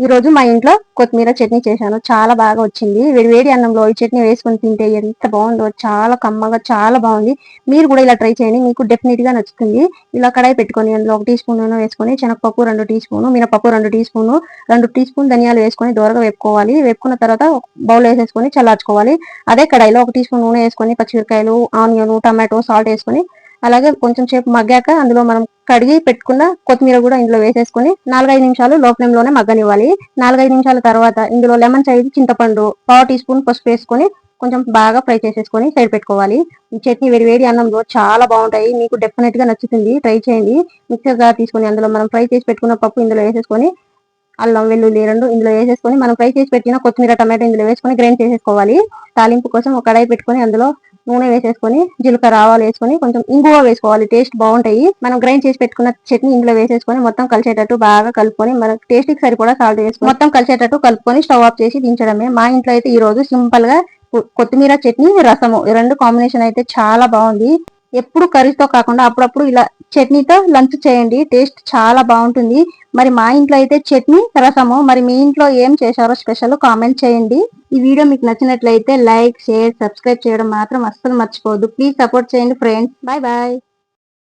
ఈ రోజు మా ఇంట్లో కొత్తిమీర చట్నీ చేశాను. చాలా బాగా వచ్చింది. వేడి అన్నంలో ఈ చట్నీ వేసుకొని తింటే ఎంత బాగుందో, చాలా కమ్మగా చాలా బాగుంది. మీరు కూడా ఇలా ట్రై చేయండి, మీకు డెఫినెట్ గా నచ్చుతుంది. ఇలా కడాయి పెట్టుకొని అందులో 1 టీ స్పూన్ నూనె వేసుకొని, శనగపప్పు 2 టీ స్పూన్, మినపప్పు 2 టీ స్పూన్, 2 టీ స్పూన్ ధనియాలు వేసుకొని దోరగా వేపుకోవాలి. వేపుకున్న తర్వాత బౌల్ వేసేసుకొని చల్లార్చుకోవాలి. అదే కడాయిలో 1 టీ స్పూన్ నూనె వేసుకొని పచ్చిమిరకాయలు, ఆనియన్, టమాటో, సాల్ట్ వేసుకొని అలాగే కొంచెం సేపు మగ్గాక అందులో మనం కడిగి పెట్టుకున్న కొత్తిమీర కూడా ఇందులో వేసేసుకొని 4-5 నిమిషాలు లో ఫ్లేమ్ లోనే మగ్గనివ్వాలి. 4-5 నిమిషాల తర్వాత ఇందులో లెమన్ సైజ్ చింతపండు 1/2 టీ స్పూన్ పసుపు వేసుకొని కొంచెం బాగా ఫ్రై చేసేసుకొని సైడ్ పెట్టుకోవాలి. ఈ చట్నీ వేడి అన్నంలో చాలా బాగుంటాయి. మీకు డెఫినెట్ గా నచ్చుతుంది, ట్రై చేయండి. మిక్సర్ జార్ తీసుకొని అందులో మనం ఫ్రై చేసి పెట్టుకున్న పప్పు ఇందులో వేసేసుకొని అల్లం వెల్లుల్లి 2 ఇందులో వేసేసుకొని మనం ఫ్రై చేసి పెట్టిన కొత్తిమీర టమాటో ఇందులో వేసుకొని గ్రైండ్ చేసేసుకోవాలి. తాలింపు కోసం ఒక కడాయి పెట్టుకొని అందులో నూనె వేసేసుకొని జీలకర్ర ఆవాలు వేసుకొని కొంచెం ఇంగువ వేసుకోవాలి, టేస్ట్ బాగుంటాయి. మనం గ్రైండ్ చేసి పెట్టుకున్న చట్నీ ఇందులో వేసేసుకొని మొత్తం కలిసేటట్టు బాగా కలుపుకొని మనకి టేస్ట్ కి సరిపడా సాల్ట్ వేసుకొని మొత్తం కలిసేటట్టు కలుపుకొని స్టవ్ ఆఫ్ చేసి దించడమే. మా ఇంట్లో అయితే ఈ రోజు సింపుల్ గా కొత్తిమీర చట్నీ రసము ఈ 2 కాంబినేషన్ అయితే చాలా బాగుంది. ఎప్పుడు కర్రీతో కాకుండా అప్పుడప్పుడు ఇలా చట్నీతో లంచ్ చేయండి, టేస్ట్ చాలా బాగుంటుంది. మరి మా ఇంట్లో అయితే చట్నీ రసము. మరి మీ ఇంట్లో ఏం చేశారో స్పెషల్ కామెంట్ చేయండి. ఈ వీడియో మీకు నచ్చినట్లయితే లైక్, షేర్, సబ్స్క్రైబ్ చేయడం మాత్రం అస్సలు మర్చిపోవద్దు. ప్లీజ్ సపోర్ట్ చేయండి ఫ్రెండ్స్. Bye bye.